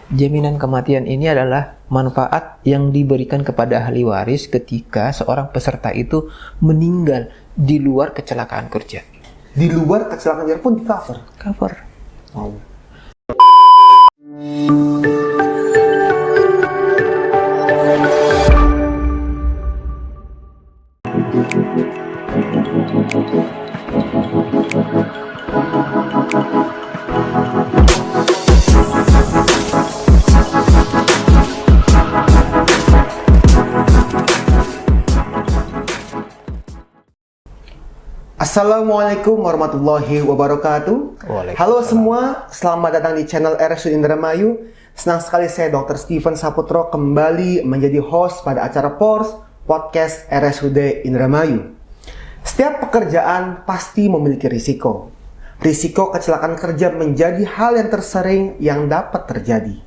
Jaminan kematian ini adalah manfaat yang diberikan kepada ahli waris ketika seorang peserta itu meninggal di luar kecelakaan kerja. Di luar kecelakaan kerja pun di cover? Cover. Oh. Assalamualaikum warahmatullahi wabarakatuh. Halo semua, selamat datang di channel RSUD Indramayu. Senang sekali saya Dr. Steven Saputro kembali menjadi host pada acara PORS Podcast RSUD Indramayu. Setiap pekerjaan pasti memiliki risiko. Risiko kecelakaan kerja menjadi hal yang tersering yang dapat terjadi.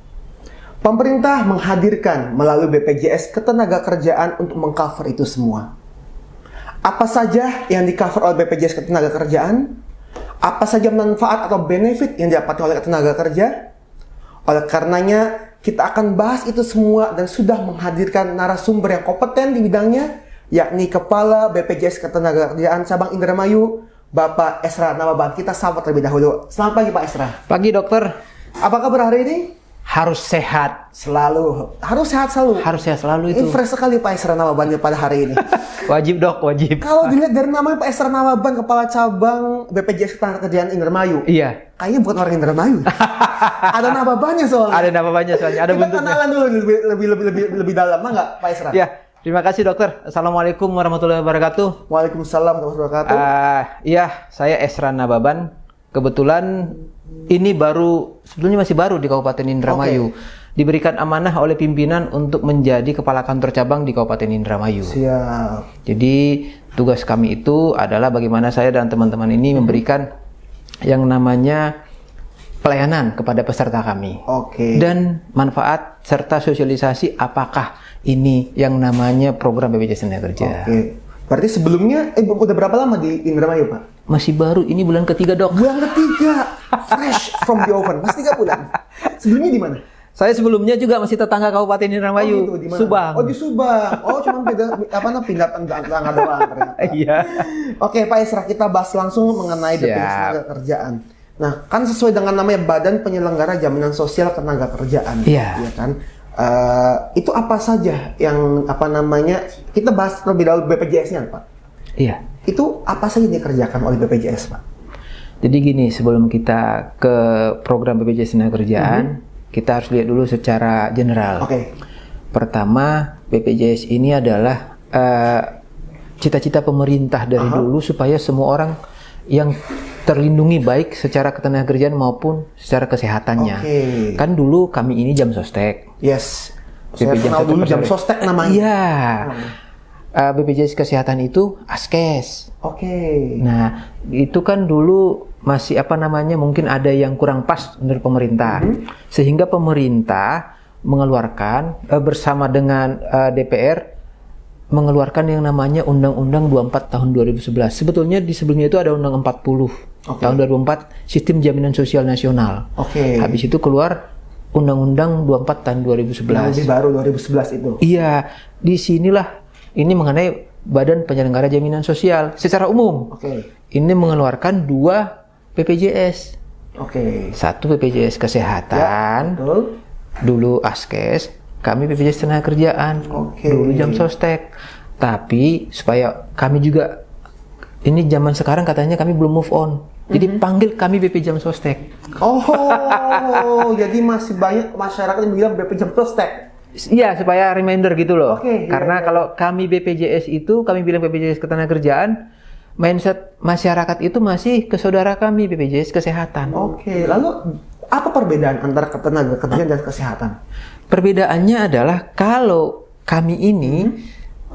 Pemerintah menghadirkan melalui BPJS Ketenagakerjaan untuk mengcover itu semua. Apa saja yang di-cover oleh BPJS Ketenagakerjaan? Apa saja manfaat atau benefit yang didapati oleh tenaga kerja? Oleh karenanya, kita akan bahas itu semua dan sudah menghadirkan narasumber yang kompeten di bidangnya, yakni Kepala BPJS Ketenagakerjaan Cabang Indramayu, Bapak Esra Nababan. Kita sapa terlebih dahulu. Selamat pagi Pak Esra. Pagi dokter. Apa kabar hari ini? Harus sehat. Selalu. Harus sehat selalu. Harus sehat selalu itu. Ini fresh sekali Pak Esra Nababan pada hari ini. Wajib dok, wajib. Kalau dilihat dari namanya Pak Esra Nababan, Kepala Cabang BPJS Ketenagakerjaan Indramayu. Iya. Kayaknya bukan orang Indramayu. Ada Nababannya soalnya. Ada nababannya soalnya, ada Kita bentuknya. kenalan dulu lebih dalam, nggak Pak Esra? Ya, terima kasih dokter. Assalamualaikum warahmatullahi wabarakatuh. Waalaikumsalam warahmatullahi wabarakatuh. Iya, saya Esra Nababan. Kebetulan ini sebetulnya masih baru di Kabupaten Indramayu. Diberikan amanah oleh pimpinan untuk menjadi kepala kantor cabang di Kabupaten Indramayu. Siap. Jadi tugas kami itu adalah bagaimana saya dan teman-teman ini memberikan yang namanya pelayanan kepada peserta kami. Dan manfaat serta sosialisasi apakah ini yang namanya program BPJS Ketenagakerjaan. Berarti sebelumnya udah berapa lama di Indramayu Pak? Masih baru, ini bulan ketiga dok. Bulan ketiga, fresh from the oven, masih 3 bulan. Sebelumnya di mana? Saya sebelumnya juga masih tetangga Kabupaten Indramayu, gitu, di mana? Subang. Oh di Subang. Oh cuma pindah tetangga doang ternyata. Iya. Oke Pak Esra, kita bahas langsung mengenai BPJS Ketenagakerjaan. Nah kan sesuai dengan namanya Badan Penyelenggara Jaminan Sosial Ketenagakerjaan. Iya. Ya kan. Itu apa saja yang kita bahas terlebih dahulu BPJS-nya Pak. Iya. Itu apa saja yang dikerjakan oleh BPJS Pak? Jadi gini, sebelum kita ke program BPJS Ketenagakerjaan, kita harus lihat dulu secara general. Pertama, BPJS ini adalah cita-cita pemerintah dari dulu supaya semua orang yang terlindungi baik secara ketenagakerjaan maupun secara kesehatannya. Kan dulu kami ini jam sostek. Yes. Saya kenal dulu jam sostek namanya. Iya. BPJS Kesehatan itu Askes. Nah, itu kan dulu masih mungkin ada yang kurang pas menurut pemerintah. Sehingga pemerintah mengeluarkan bersama dengan DPR mengeluarkan yang namanya Undang-Undang 24 tahun 2011. Sebetulnya di sebelumnya itu ada Undang 40 tahun 2004 Sistem Jaminan Sosial Nasional. Habis itu keluar Undang-Undang 24 tahun 2011. Lebih baru 2011 itu. Iya, di sinilah ini mengenai Badan Penyelenggara Jaminan Sosial secara umum. Ini mengeluarkan 2 BPJS. Satu BPJS Kesehatan. Dulu Askes, kami BPJS Ketenagakerjaan. Dulu jam sostek. Tapi supaya kami juga, ini zaman sekarang katanya kami belum move on. Jadi panggil kami BP Jam Sostek. Jadi masih banyak masyarakat yang bilang BP Jam Sostek. Iya, supaya reminder gitu loh. Karena kalau kami BPJS itu, kami bilang BPJS Ketenagakerjaan, mindset masyarakat itu masih ke saudara kami BPJS Kesehatan. Lalu apa perbedaan antara ketenagakerjaan dan kesehatan? Perbedaannya adalah kalau kami ini,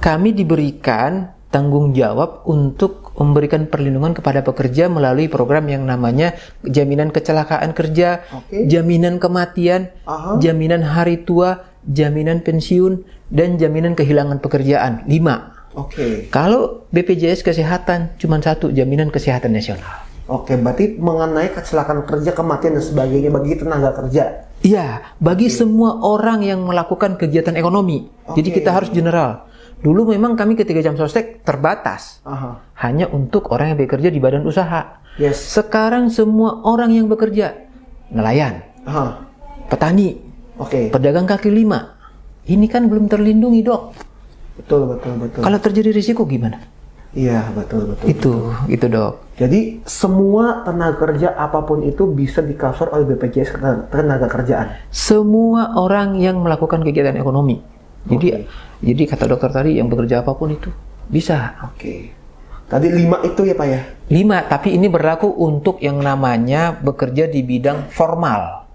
kami diberikan tanggung jawab untuk memberikan perlindungan kepada pekerja melalui program yang namanya jaminan kecelakaan kerja, jaminan kematian, jaminan hari tua, jaminan pensiun, dan jaminan kehilangan pekerjaan. 5. Kalau BPJS Kesehatan cuma 1, jaminan kesehatan nasional. Berarti mengenai kecelakaan kerja, kematian dan sebagainya bagi tenaga kerja. Iya, bagi semua orang yang melakukan kegiatan ekonomi. Jadi kita harus general. Dulu memang kami ketika jam sostek terbatas. Hanya untuk orang yang bekerja di badan usaha. Sekarang semua orang yang bekerja, nelayan, petani, pedagang kaki lima, ini kan belum terlindungi, Dok. Betul. Kalau terjadi risiko gimana? Iya, betul. Itu, Dok. Jadi semua tenaga kerja apapun itu bisa di-cover oleh BPJS Ketenaga Kerjaan. Semua orang yang melakukan kegiatan ekonomi. Jadi kata dokter tadi yang bekerja apapun itu bisa. Tadi 5 itu ya, Pak ya? 5, tapi ini berlaku untuk yang namanya bekerja di bidang formal.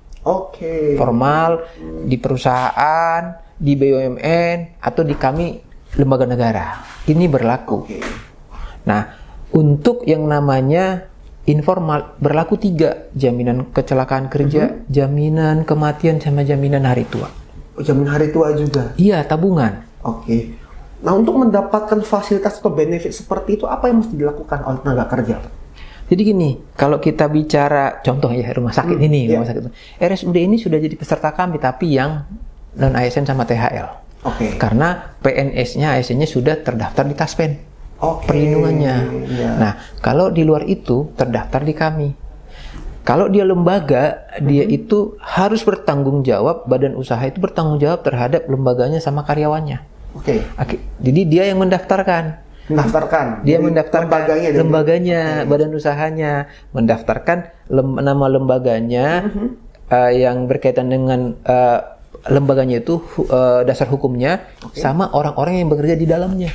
Formal di perusahaan, di BUMN atau di kami lembaga negara. Ini berlaku. Nah, untuk yang namanya informal berlaku 3, jaminan kecelakaan kerja, jaminan kematian, sama jaminan hari tua. Jaminan hari tua juga? Iya, tabungan. Nah, untuk mendapatkan fasilitas atau benefit seperti itu, apa yang mesti dilakukan oleh tenaga kerja? Jadi gini, kalau kita bicara contoh ya rumah sakit rumah sakit RSUD ini sudah jadi peserta kami, tapi yang non ASN sama THL. Karena PNS-nya, ASN-nya sudah terdaftar di Taspen. Perlindungannya. Nah, kalau di luar itu terdaftar di kami. Kalau dia lembaga, dia itu harus bertanggung jawab, badan usaha itu bertanggung jawab terhadap lembaganya sama karyawannya. Jadi dia yang mendaftarkan. Dia mendaftarkan lembaganya, badan usahanya, mendaftarkan nama lembaganya yang berkaitan dengan lembaganya itu dasar hukumnya sama orang-orang yang bekerja di dalamnya.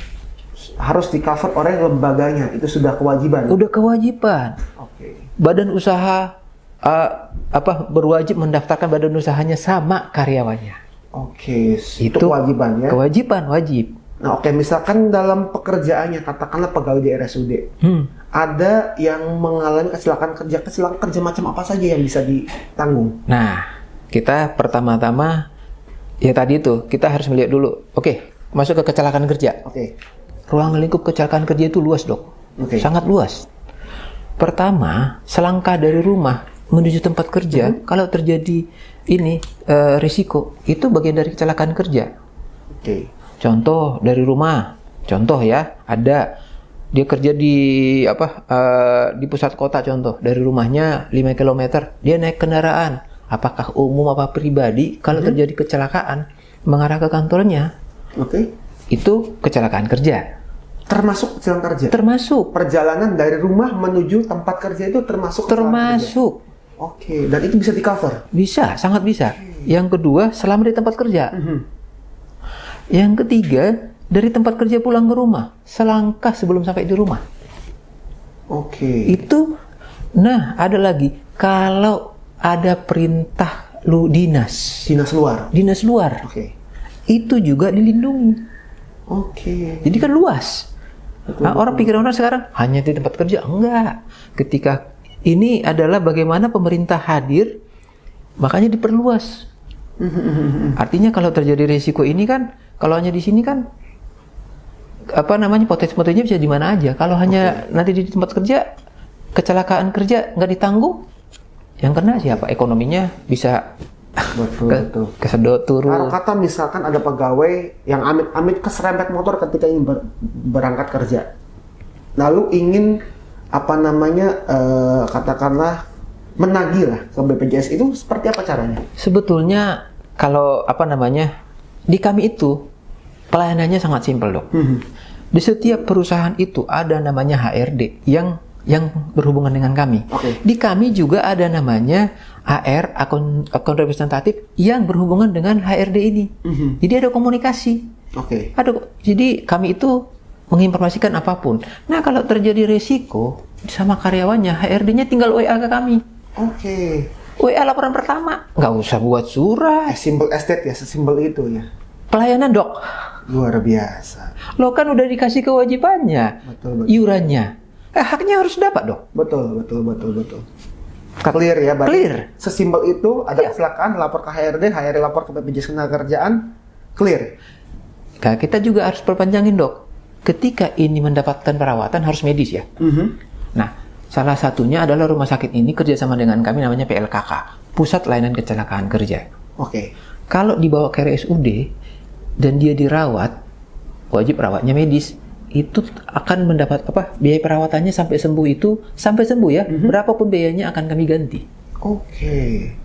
Harus di-cover oleh lembaganya, itu sudah kewajiban. Udah kewajiban. Badan usaha berwajib mendaftarkan badan usahanya sama karyawannya. Itu kewajiban ya? Kewajiban, wajib. Nah, misalkan dalam pekerjaannya, katakanlah pegawai di RSUD, ada yang mengalami kecelakaan kerja macam apa saja yang bisa ditanggung? Nah, kita pertama-tama, ya tadi itu, kita harus melihat dulu, masuk ke kecelakaan kerja. Ruang lingkup kecelakaan kerja itu luas, Dok. Sangat luas. Pertama, selangkah dari rumah menuju tempat kerja, kalau terjadi risiko, itu bagian dari kecelakaan kerja. Contoh dari rumah, ada dia kerja di pusat kota, contoh dari rumahnya 5 km, dia naik kendaraan, apakah umum apa pribadi, kalau terjadi kecelakaan mengarah ke kantornya, itu kecelakaan kerja. Termasuk kecelakaan kerja? Termasuk. Perjalanan dari rumah menuju tempat kerja itu termasuk kecelakaan kerja? Dan itu bisa di-cover? Bisa, sangat bisa. Yang kedua, selama di tempat kerja. Yang ketiga, dari tempat kerja pulang ke rumah, selangkah sebelum sampai di rumah. Itu, ada lagi, kalau ada perintah dinas luar, itu juga dilindungi. Jadi kan luas. Orang pikir sekarang hanya di tempat kerja, enggak. Ketika ini adalah bagaimana pemerintah hadir, makanya diperluas. Artinya kalau terjadi risiko ini kan, kalau hanya di sini kan, potensi-potensinya bisa di mana aja. Kalau hanya nanti di tempat kerja, kecelakaan kerja nggak ditanggung, yang kena siapa? Ekonominya bisa kesedot turun. Kalau kata misalkan ada pegawai yang amit-amit keserempet motor ketika ingin berangkat kerja, lalu ingin katakanlah menagih lah ke BPJS, itu seperti apa caranya? Sebetulnya kalau di kami itu pelayanannya sangat simpel, Dok. Di setiap perusahaan itu ada namanya HRD yang berhubungan dengan kami. Di kami juga ada namanya AR, akun representatif, yang berhubungan dengan HRD ini. Jadi ada komunikasi. Jadi kami itu menginformasikan apapun. Nah, kalau terjadi resiko sama karyawannya, HRD-nya tinggal WA ke kami. WA laporan pertama, nggak usah buat surat. Simple estate ya, sesimpel itu ya. Pelayanan, Dok. Luar biasa. Lo kan udah dikasih kewajibannya, iurannya. Haknya harus dapat, Dok. Betul. Clear ya, clear. Sesimpel itu, ada kecelakaan, lapor ke HRD lapor ke BPJS Ketenagakerjaan, clear. Nah, kita juga harus perpanjangin, Dok. Ketika ini mendapatkan perawatan harus medis ya. Nah, Salah satunya adalah rumah sakit ini kerjasama dengan kami namanya PLKK, Pusat Layanan Kecelakaan Kerja. Oke. Kalau dibawa ke RSUD dan dia dirawat, wajib rawatnya medis, itu akan mendapat biaya perawatannya sampai sembuh ya, berapapun biayanya akan kami ganti. Oke.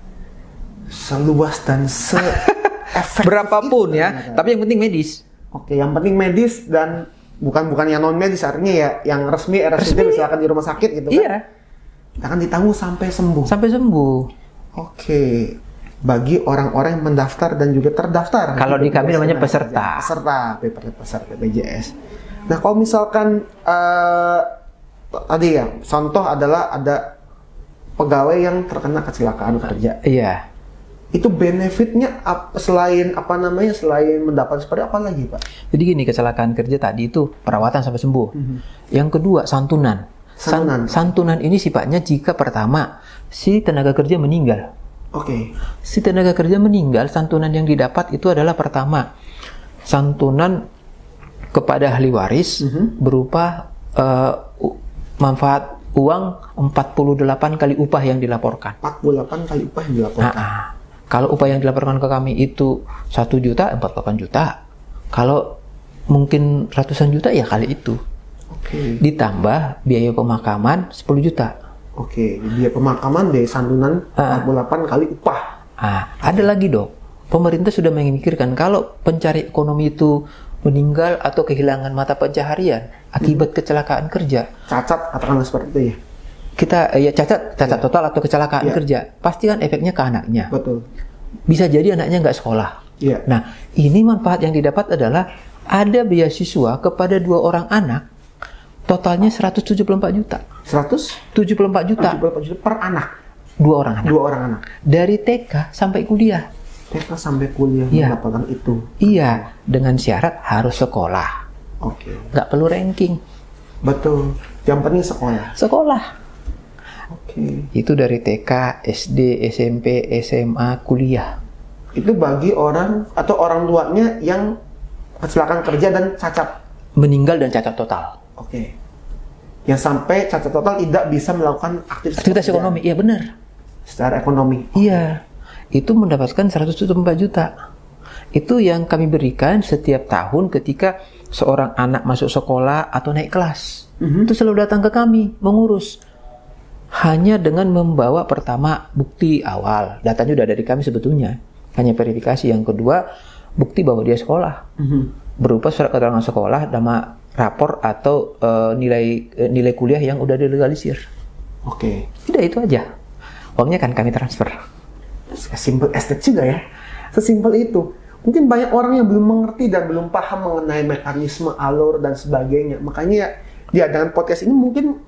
Seluas dan se-efektif berapapun itu, ya, tapi yang penting medis. Oke, yang penting medis dan bukan yang non medis, artinya ya yang resmi RSUD misalkan di rumah sakit gitu kan. Iya. Akan ditanggung sampai sembuh. Sampai sembuh. Oke. Bagi orang-orang yang mendaftar dan juga terdaftar. Kalau di kami namanya peserta. Peserta BPJS. Nah, kalau misalkan tadi ya, contoh adalah ada pegawai yang terkena kecelakaan kerja. Iya. Itu benefitnya selain mendapat seperti apa lagi, Pak? Jadi gini, kecelakaan kerja tadi itu perawatan sampai sembuh. Yang kedua, santunan. Santunan ini sifatnya jika pertama si tenaga kerja meninggal. Oke. Si tenaga kerja meninggal, santunan yang didapat itu adalah pertama santunan kepada ahli waris berupa manfaat uang 48 kali upah yang dilaporkan. 48 kali upah yang dilaporkan. Kalau upah yang dilaporkan ke kami itu 1 juta, 48 juta. Kalau mungkin ratusan juta ya kali itu. Oke. Ditambah biaya pemakaman 10 juta. Oke, biaya pemakaman dari santunan 48 kali upah. Ada lagi dok. Pemerintah sudah memikirkan kalau pencari ekonomi itu meninggal atau kehilangan mata pencaharian akibat kecelakaan kerja. Cacat katakanlah seperti itu ya. Kita cacat total atau kecelakaan kerja, pasti kan efeknya ke anaknya. Betul. Bisa jadi anaknya nggak sekolah. Iya. Nah, ini manfaat yang didapat adalah ada beasiswa kepada 2 orang anak, totalnya 174 juta. 174 juta. 74 juta per anak. 2 orang anak. 2 orang anak. Dari TK sampai kuliah. TK sampai kuliah mendapatkan itu. Iya, dengan syarat harus sekolah. Oke. Nggak perlu ranking. Betul. Yang penting sekolah. Sekolah. Oke. Itu dari TK, SD, SMP, SMA, kuliah. Itu bagi orang atau orang tuanya yang kecelakaan kerja dan cacat. Meninggal dan cacat total. Oke. Yang sampai cacat total tidak bisa melakukan aktivitas ekonomi. Iya benar. Secara ekonomi. Iya. Itu mendapatkan 174 juta. Itu yang kami berikan setiap tahun ketika seorang anak masuk sekolah atau naik kelas. Itu selalu datang ke kami mengurus. Hanya dengan membawa pertama bukti awal, datanya udah dari kami sebetulnya, hanya verifikasi. Yang kedua, bukti bahwa dia sekolah, berupa surat keterangan sekolah, nama rapor atau nilai kuliah yang udah dilegalisir. Oke. Tidak, itu aja. Uangnya kan kami transfer. Simple as that juga ya. Sesimpel itu. Mungkin banyak orang yang belum mengerti dan belum paham mengenai mekanisme alur dan sebagainya. Makanya ya dengan podcast ini mungkin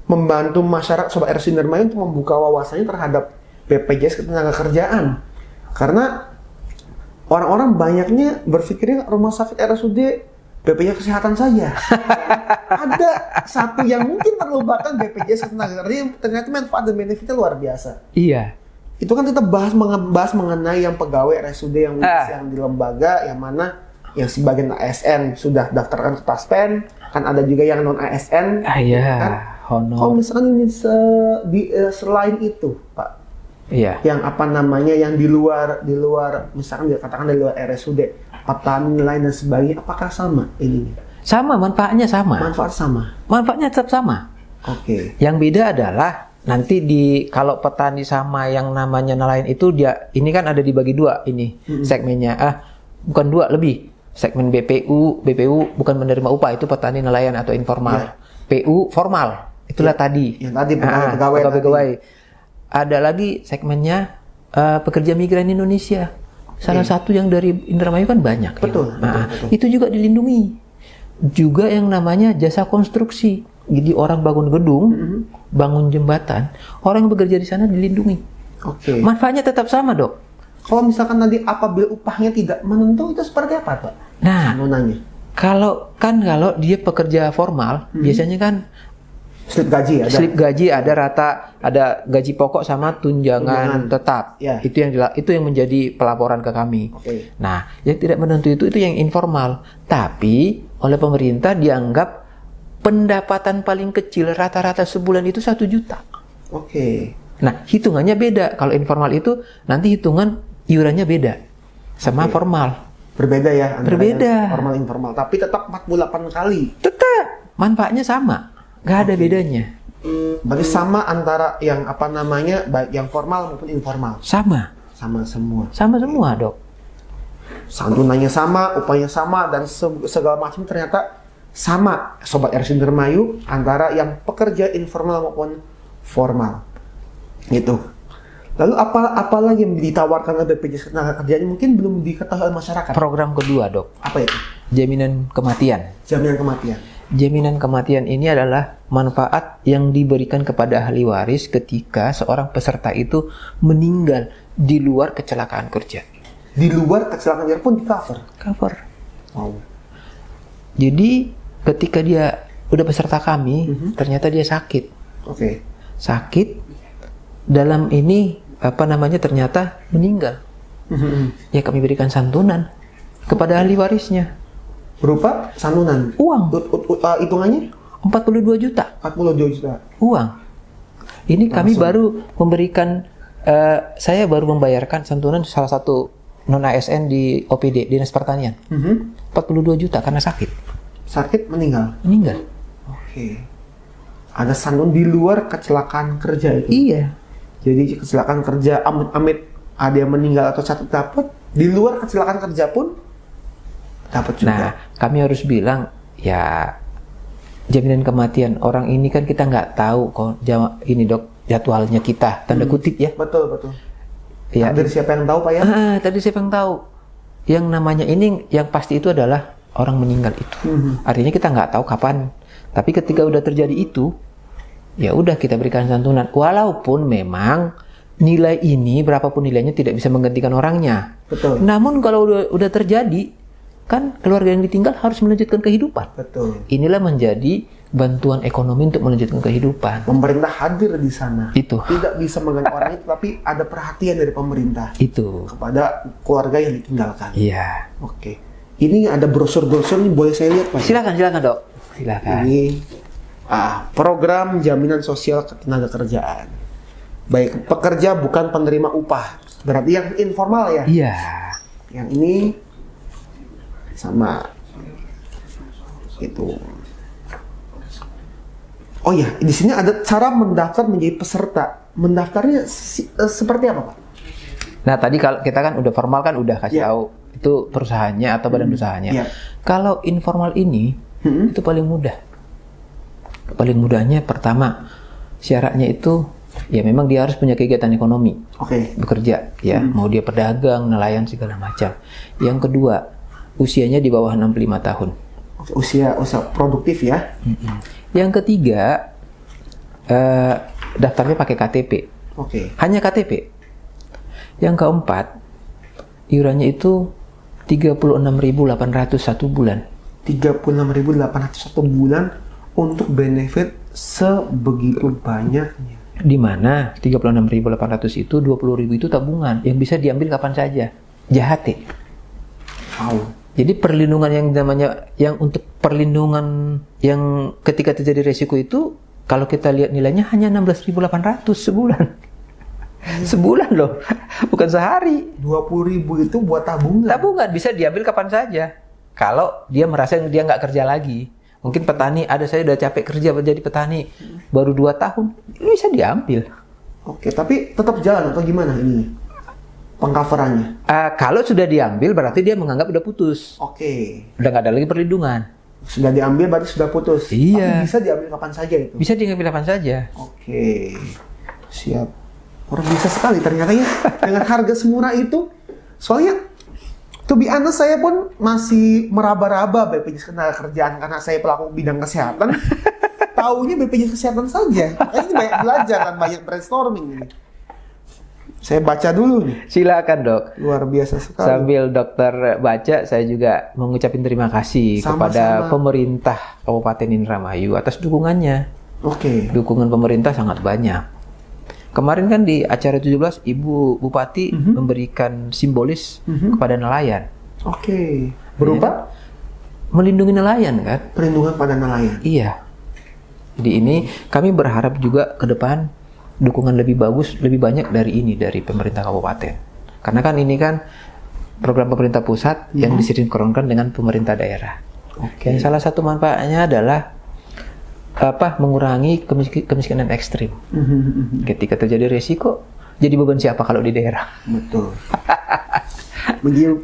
membantu masyarakat Sobat RSUD Indramayu untuk membuka wawasannya terhadap BPJS Ketenagakerjaan. Karena orang-orang banyaknya berpikirnya rumah sakit RSUD BPJS Kesehatan saja. Ada satu yang mungkin terlupakan, BPJS Ketenagakerjaan, ternyata manfaat dan benefitnya luar biasa. Iya. Itu kan kita bahas mengenai yang pegawai RSUD yang di lembaga, yang mana yang sebagian ASN sudah daftarkan ke Taspen, kan ada juga yang non ASN. Kan? Honor. Kalau misalkan ini selain itu, Pak, yang yang di luar misalkan dikatakan di luar RSUD, petani lain dan sebagainya, apakah sama ini? Sama, manfaatnya sama. Manfaatnya tetap sama. Oke. Yang beda adalah nanti kalau petani sama yang namanya nelayan itu ini kan ada dibagi 2 ini segmennya. Bukan 2, lebih. Segmen BPU bukan menerima upah, itu petani nelayan atau informal. PU formal. Itulah tadi. Yang tadi pegawai. Ada lagi segmennya pekerja migran Indonesia. Salah satu yang dari Indramayu kan banyak. Betul. Itu juga dilindungi. Juga yang namanya jasa konstruksi. Jadi orang bangun gedung, bangun jembatan, orang yang bekerja di sana dilindungi. Oke. Manfaatnya tetap sama, Dok. Kalau misalkan nanti apabila upahnya tidak menentu, itu seperti apa, Pak? Nah, kalau dia pekerja formal, biasanya kan slip gaji ada rata, ada gaji pokok sama tunjangan tetap. Ya. Itu yang menjadi pelaporan ke kami. Okay. Nah, yang tidak menentu itu yang informal, tapi oleh pemerintah dianggap pendapatan paling kecil rata-rata sebulan itu 1 juta. Oke. Nah, hitungannya beda. Kalau informal itu nanti hitungan iurannya beda sama formal. Berbeda ya antara Berbeda. yang formal informal, tapi tetap 48 kali. Tetap manfaatnya sama, nggak ada bedanya. Berarti sama antara yang apa namanya, baik yang formal maupun informal. Sama Sama semua, Dok. Santunannya sama, upahnya sama, dan segala macam ternyata sama, Sobat RSUD Indramayu, antara yang pekerja informal maupun formal. Gitu. Lalu apa lagi yang ditawarkan oleh BPJS Ketenagakerjaan yang mungkin belum diketahui oleh masyarakat? Program kedua, Dok. Apa itu? Jaminan kematian. Jaminan kematian. Jaminan kematian ini adalah manfaat yang diberikan kepada ahli waris ketika seorang peserta itu meninggal di luar kecelakaan kerja. Di luar kecelakaan kerja pun di cover. Wow. Jadi ketika dia udah peserta kami, ternyata dia sakit. Oke. Sakit dalam ini ternyata meninggal. Ya kami berikan santunan kepada ahli warisnya. Berupa santunan. Uang. Hitungannya? 42 juta. 42 juta. Uang. Ini kami baru memberikan, saya baru membayarkan santunan salah satu non-ASN di OPD, Dinas Pertanian. 42 juta karena sakit. Sakit meninggal? Meninggal. Oke. Ada santunan di luar kecelakaan kerja itu? Iya. Jadi kecelakaan kerja, amit-amit ada yang meninggal atau sakit dapat, di luar kecelakaan kerja pun dapat juga. Nah, kami harus bilang, ya jaminan kematian orang ini kan kita nggak tahu kok ini, Dok, jadwalnya kita, tanda kutip ya. Betul. Ya. Dari siapa yang tahu, Pak ya? Tadi siapa yang tahu? Yang namanya ini, yang pasti itu adalah orang meninggal itu. Artinya kita nggak tahu kapan. Tapi ketika udah terjadi itu, ya udah kita berikan santunan. Walaupun memang nilai ini, berapapun nilainya, tidak bisa menggantikan orangnya. Betul. Namun kalau udah terjadi, kan keluarga yang ditinggal harus melanjutkan kehidupan. Betul. Inilah menjadi bantuan ekonomi untuk melanjutkan kehidupan. Pemerintah hadir di sana. Itu. Tidak bisa mengganti orang itu, tapi ada perhatian dari pemerintah Itu. kepada keluarga yang ditinggalkan. Iya. Oke. Ini ada brosur-brosur nih, boleh saya lihat, Pak? Silakan, Dok. Silakan. Ini program jaminan sosial ketenagakerjaan. Baik, pekerja bukan penerima upah. Berarti yang informal ya? Iya. Yang ini sama itu. Oh ya, di sini ada cara mendaftar menjadi peserta. Mendaftarnya seperti apa, Pak? Nah, tadi kalau kita kan udah formal kan udah kasih tahu itu perusahaannya atau badan usahanya. Kalau informal ini itu paling mudah. Paling mudahnya pertama syaratnya itu ya memang dia harus punya kegiatan ekonomi. Bekerja ya, mau dia pedagang, nelayan segala macam. Yang kedua, usianya di bawah 65 tahun. Usia produktif ya. Yang ketiga, daftarnya pakai KTP. Hanya KTP. Yang keempat, iurannya itu 36.800 satu bulan. 36.800 satu bulan untuk benefit sebegitu banyaknya. Di mana 36.800 itu 20.000 itu tabungan yang bisa diambil kapan saja. JHT. Wow. Jadi perlindungan yang namanya yang untuk perlindungan yang ketika terjadi resiko itu kalau kita lihat nilainya hanya 16.800 sebulan. Sebulan loh, bukan sehari. 20.000 itu buat tabungan. Tabungan bisa diambil kapan saja. Kalau dia merasa dia nggak kerja lagi. Mungkin petani, saya udah capek kerja menjadi petani, baru 2 tahun, ini bisa diambil. Tapi tetap jalan atau gimana ini? Pengcoverannya? Kalau sudah diambil berarti dia menganggap udah putus. Udah nggak ada lagi perlindungan. Sudah diambil berarti sudah putus. Iya. Tapi bisa diambil kapan saja itu? Bisa diambil kapan saja. Siap. Orang bisa sekali ternyata ya. Dengan harga semurah itu. Soalnya, to be honest, saya pun masih meraba-raba BPJS Ketenagakerjaan karena saya pelaku bidang kesehatan. Taunya BPJS Kesehatan saja. Makanya ini banyak belajar dan banyak brainstorming ini. Saya baca dulu nih. Silakan, Dok. Luar biasa sekali. Sambil dokter baca, saya juga mengucapkan terima kasih kepada pemerintah Kabupaten Indramayu atas dukungannya. Dukungan pemerintah sangat banyak. Kemarin kan di acara 17, Ibu Bupati memberikan simbolis kepada nelayan. Berupa? Melindungi nelayan kan? Perlindungan pada nelayan? Iya. Jadi ini kami berharap juga ke depan dukungan lebih bagus, lebih banyak dari ini dari pemerintah kabupaten. Karena kan ini kan program pemerintah pusat yang disinkronkan dengan pemerintah daerah. Oke. Yang salah satu manfaatnya adalah mengurangi kemiskinan ekstrim. Ketika terjadi resiko, jadi beban siapa kalau di daerah? Betul.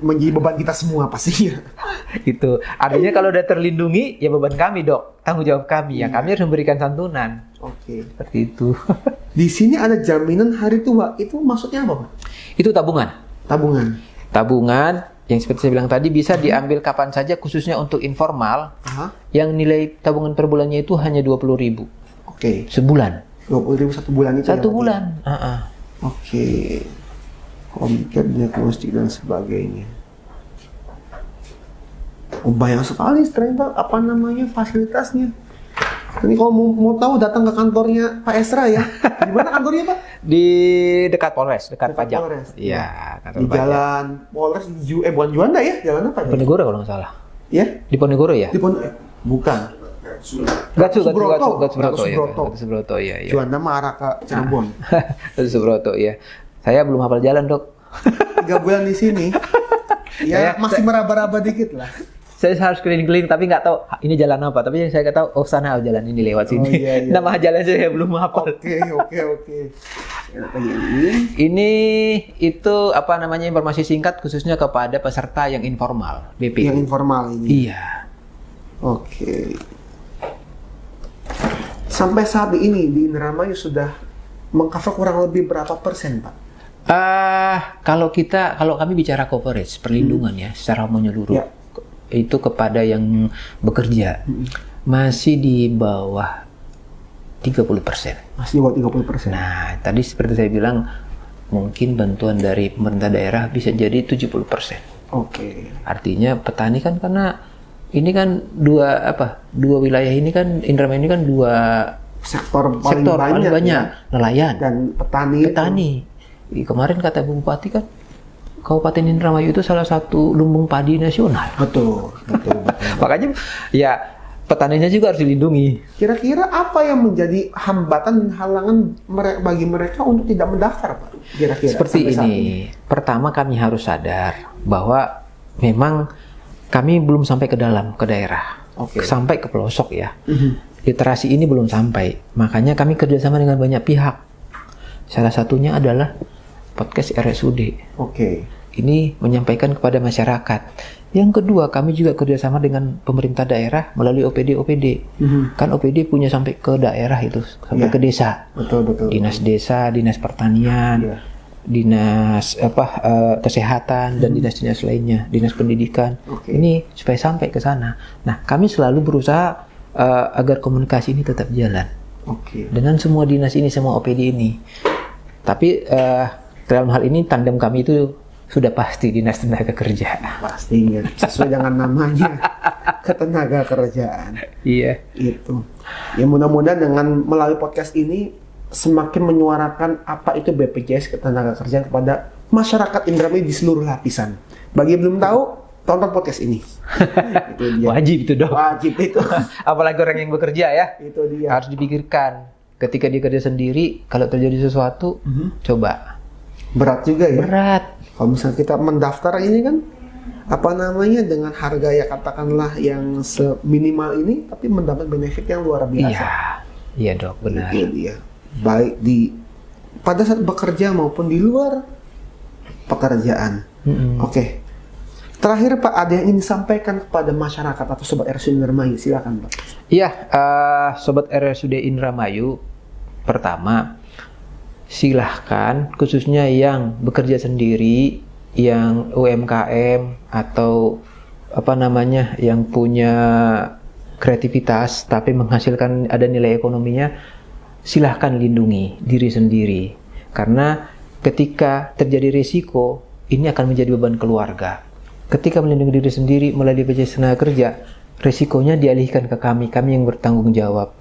menjadi beban kita semua pastinya. Gitu. Artinya kalau udah terlindungi, ya beban kami, Dok. Tanggung jawab kami. Ya kami harus memberikan santunan. Oke. Seperti itu. Di sini ada jaminan hari tua. Itu maksudnya apa, Pak? Itu tabungan. Tabungan yang seperti saya bilang tadi bisa diambil kapan saja, khususnya untuk informal. Yang nilai tabungan per bulannya itu hanya 20.000. Oke. Sebulan. 20.000 satu bulan itu. Satu bulan. Oke. Home care, diagnostik dan sebagainya. Oh, banyak sekali ternyata fasilitasnya. Ini kalau mau tahu datang ke kantornya Pak Esra ya. Di mana kantornya, Pak? Di dekat Polres, dekat pajak. Polres. Iya, di pajak. Jalan Polres bukan Juanda ya? Jalan apa ya? Ponegoro kalau nggak salah. Ya? Di Ponegoro ya? Bukan. Gatot Subroto ya. Juanda mah arah ke Cirebon. Gatot Subroto ya. Saya belum hafal jalan, Dok. 3 bulan di sini. Ya, masih meraba-raba dikit lah. Saya harus keliling-keliling tapi nggak tahu ini jalan apa. Tapi yang saya nggak tahu, sana jalan ini lewat sini. Iya. Nama jalan saya belum hafal. Oke. Ini itu informasi singkat khususnya kepada peserta yang informal, BP. Yang informal ini. Iya. Oke. Sampai saat ini di Indramayu sudah mengcover kurang lebih berapa persen, Pak? Kalau kami bicara coverage perlindungan ya secara menyeluruh. Ya. Itu kepada yang bekerja masih di bawah 30%. Masih di bawah 30%. Nah, tadi seperti saya bilang mungkin bantuan dari pemerintah daerah bisa jadi 70%. Oke. Artinya petani kan karena ini kan dua wilayah ini kan Indramayu ini kan dua sektor paling banyak ya. Nelayan dan petani. Kemarin kata Bu Bupati kan Kabupaten Indramayu itu salah satu lumbung padi nasional. Betul. Makanya ya petaninya juga harus dilindungi. Kira-kira apa yang menjadi hambatan dan halangan bagi mereka untuk tidak mendaftar, Pak? Kira-kira seperti ini. Pertama kami harus sadar bahwa memang kami belum sampai ke daerah. Sampai ke pelosok ya. Literasi ini belum sampai. Makanya kami kerjasama dengan banyak pihak. Salah satunya adalah podcast RSUD. Ini menyampaikan kepada masyarakat. Yang kedua, kami juga kerjasama dengan pemerintah daerah melalui OPD. Kan OPD punya sampai ke daerah itu, sampai ke desa. Betul. Dinas desa, dinas pertanian, dinas kesehatan dan dinas-dinas lainnya, dinas pendidikan. Ini supaya sampai ke sana. Nah, kami selalu berusaha agar komunikasi ini tetap jalan. Dengan semua dinas ini, semua OPD ini. Tapi dalam hal ini tandem kami itu sudah pasti Dinas Tenaga Kerja. Pastinya sesuai dengan namanya, ketenaga kerjaan. Iya. Itu. Ya mudah-mudahan dengan melalui podcast ini semakin menyuarakan apa itu BPJS Ketenaga Kerjaan kepada masyarakat Indramayu di seluruh lapisan. Bagi yang belum tahu, tonton podcast ini. Itu dia. Wajib itu dong. Wajib itu. Apalagi orang yang bekerja ya. Itu dia. Harus dipikirkan. Ketika dia kerja sendiri, kalau terjadi sesuatu, coba. Berat juga ya. Berat. Kalau misalnya kita mendaftar ini kan dengan harga ya katakanlah yang seminimal ini, tapi mendapat benefit yang luar biasa. Iya dok, benar. Itu dia. Baik pada saat bekerja maupun di luar pekerjaan. Oke. Terakhir Pak, ada yang ingin disampaikan kepada masyarakat atau Sobat RSUD Indramayu? Silakan Pak. Iya, Sobat RSUD Indramayu, pertama silahkan khususnya yang bekerja sendiri, yang UMKM atau yang punya kreativitas tapi menghasilkan ada nilai ekonominya, silahkan lindungi diri sendiri. Karena ketika terjadi risiko, ini akan menjadi beban keluarga. Ketika melindungi diri sendiri melalui BPJS Tenaga Kerja, risikonya dialihkan ke kami yang bertanggung jawab.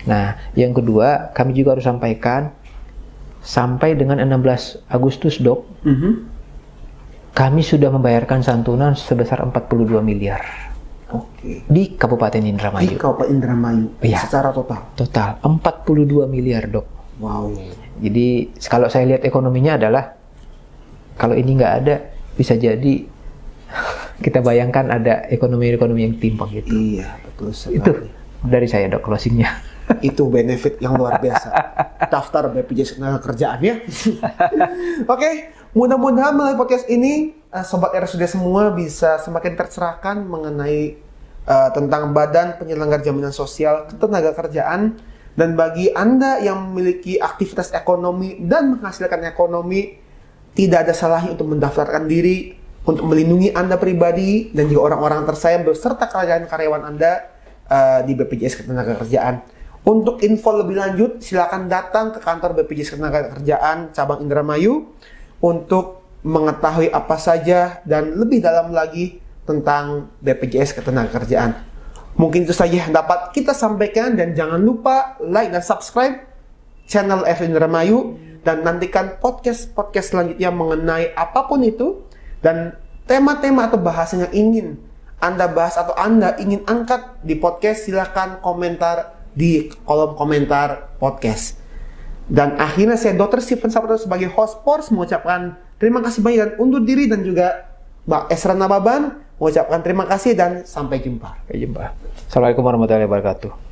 Nah, yang kedua, kami juga harus sampaikan, sampai dengan 16 Agustus, Dok, kami sudah membayarkan santunan sebesar 42 miliar Oke. Di Kabupaten Indramayu. Di Kabupaten Indramayu. Iya. Secara total. Total 42 miliar, Dok. Wow. Jadi kalau saya lihat ekonominya adalah kalau ini nggak ada bisa jadi kita bayangkan ada ekonomi-ekonomi yang timpang gitu. Iya, betul sekali. Itu dari saya, Dok, closingnya. Itu benefit yang luar biasa. Daftar BPJS Ketenagakerjaan ya. Oke, mudah-mudahan melalui podcast ini Sobat RSUD semua bisa semakin tercerahkan mengenai tentang Badan Penyelenggara Jaminan Sosial Ketenagakerjaan. Dan bagi Anda yang memiliki aktivitas ekonomi dan menghasilkan ekonomi, tidak ada salahnya untuk mendaftarkan diri untuk melindungi Anda pribadi dan juga orang-orang tersayang beserta karyawan Anda di BPJS Ketenagakerjaan. Untuk info lebih lanjut, silakan datang ke kantor BPJS Ketenagakerjaan cabang Indramayu untuk mengetahui apa saja dan lebih dalam lagi tentang BPJS Ketenagakerjaan. Mungkin itu saja yang dapat kita sampaikan dan jangan lupa like dan subscribe channel RSUD Indramayu dan nantikan podcast-podcast selanjutnya mengenai apapun itu dan tema-tema atau bahasan yang ingin Anda bahas atau Anda ingin angkat di podcast, silakan komentar di kolom komentar podcast. Dan akhirnya saya Dr. Stephen Saputra sebagai host Pors mengucapkan terima kasih banyak dan undur diri, dan juga Mbak Esra Nababan mengucapkan terima kasih dan sampai jumpa. Sampai jumpa. Assalamualaikum warahmatullahi wabarakatuh.